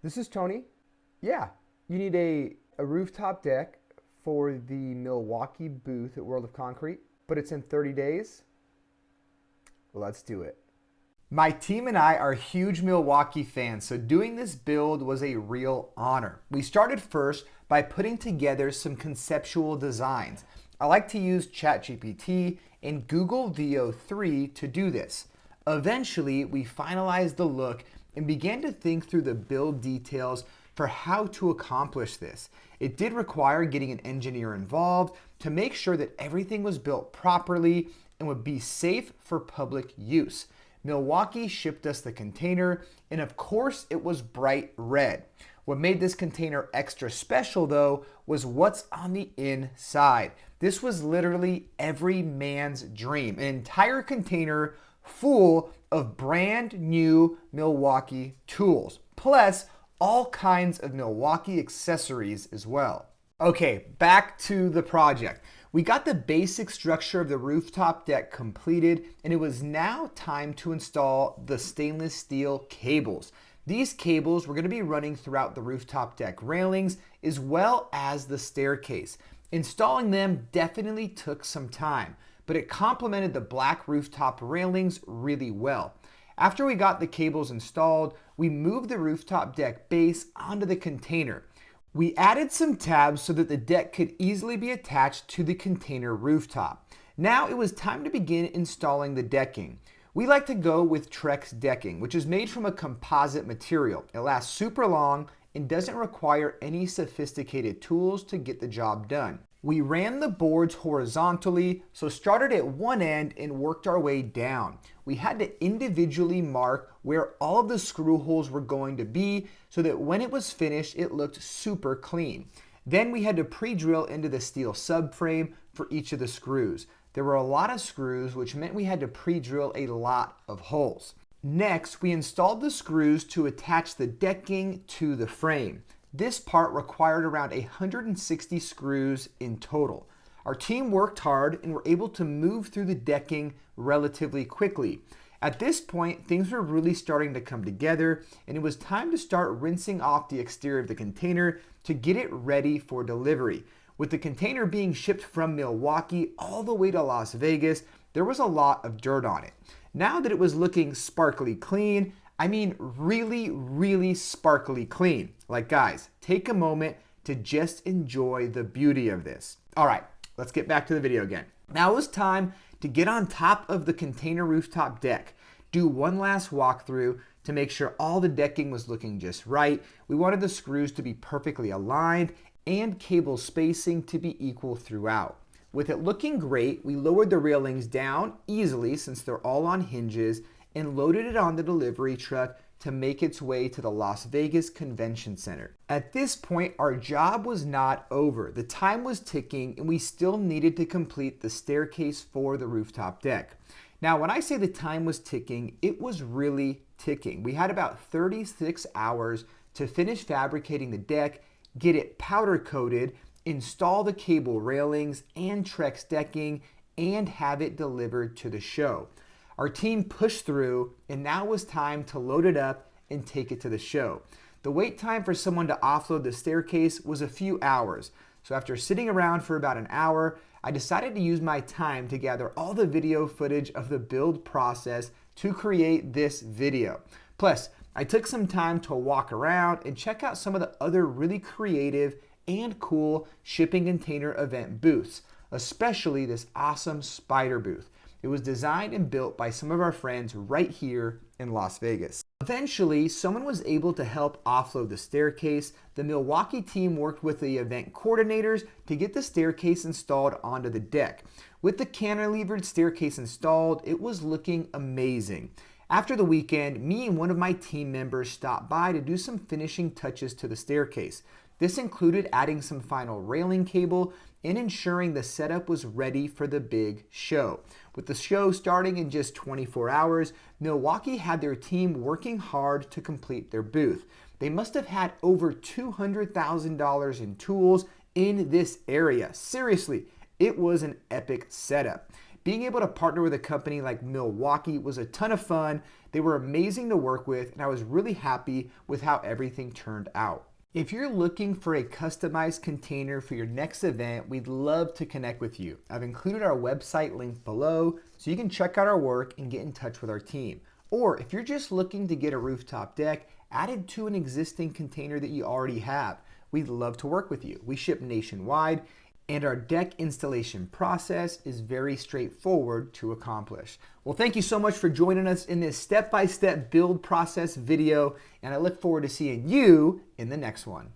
This is Tony. Yeah, you need a rooftop deck for the Milwaukee booth at World of Concrete, but it's in 30 days. Let's do it. My team and I are huge Milwaukee fans, so doing this build was a real honor. We started first by putting together some conceptual designs. I like to use ChatGPT and Google VO3 to do this. Eventually, we finalized the look and began to think through the build details for how to accomplish this. It did require getting an engineer involved to make sure that everything was built properly and would be safe for public use. Milwaukee shipped us the container, and of course it was bright red. What made this container extra special though was what's on the inside. This was literally every man's dream, an entire container full of brand new Milwaukee tools, plus all kinds of Milwaukee accessories as well. Okay, back to the project. We got the basic structure of the rooftop deck completed, and it was now time to install the stainless steel cables. These cables were going to be running throughout the rooftop deck railings as well as the staircase. Installing them definitely took some time, but it complemented the black rooftop railings really well. After we got the cables installed, we moved the rooftop deck base onto the container. We added some tabs so that the deck could easily be attached to the container rooftop. Now it was time to begin installing the decking. We like to go with Trex decking, which is made from a composite material. It lasts super long and doesn't require any sophisticated tools to get the job done. We ran the boards horizontally, so started at one end and worked our way down. We had to individually mark where all of the screw holes were going to be so that when it was finished, it looked super clean. Then we had to pre-drill into the steel subframe for each of the screws. There were a lot of screws, which meant we had to pre-drill a lot of holes. Next, we installed the screws to attach the decking to the frame. This part required around 160 screws in total. Our team worked hard and were able to move through the decking relatively quickly. At this point, things were really starting to come together, and it was time to start rinsing off the exterior of the container to get it ready for delivery. With the container being shipped from Milwaukee all the way to Las Vegas, there was a lot of dirt on it. Now that it was looking sparkly clean, I mean really sparkly clean. Like guys, take a moment to just enjoy the beauty of this. All right, let's get back to the video again. Now it was time to get on top of the container rooftop deck. Do one last walkthrough to make sure all the decking was looking just right. We wanted the screws to be perfectly aligned and cable spacing to be equal throughout. With it looking great, we lowered the railings down easily since they're all on hinges and loaded it on the delivery truck to make its way to the Las Vegas Convention Center. At this point, our job was not over. The time was ticking and we still needed to complete the staircase for the rooftop deck. Now, when I say the time was ticking, it was really ticking. We had about 36 hours to finish fabricating the deck, get it powder coated, install the cable railings and Trex decking, and have it delivered to the show. Our team pushed through, and now it was time to load it up and take it to the show. The wait time for someone to offload the staircase was a few hours. So after sitting around for about an hour, I decided to use my time to gather all the video footage of the build process to create this video. Plus, I took some time to walk around and check out some of the other really creative and cool shipping container event booths, especially this awesome spider booth. It was designed and built by some of our friends right here in Las Vegas. Eventually, someone was able to help offload the staircase. The Milwaukee team worked with the event coordinators to get the staircase installed onto the deck. With the cantilevered staircase installed, it was looking amazing. After the weekend, me and one of my team members stopped by to do some finishing touches to the staircase. This included adding some final railing cable and ensuring the setup was ready for the big show. With the show starting in just 24 hours, Milwaukee had their team working hard to complete their booth. They must have had over $200,000 in tools in this area. Seriously, it was an epic setup. Being able to partner with a company like Milwaukee was a ton of fun. They were amazing to work with, and I was really happy with how everything turned out. If you're looking for a customized container for your next event, we'd love to connect with you. I've included our website linked below so you can check out our work and get in touch with our team. Or if you're just looking to get a rooftop deck added to an existing container that you already have, we'd love to work with you. We ship nationwide, and our deck installation process is very straightforward to accomplish. Well, thank you so much for joining us in this step-by-step build process video, and I look forward to seeing you in the next one.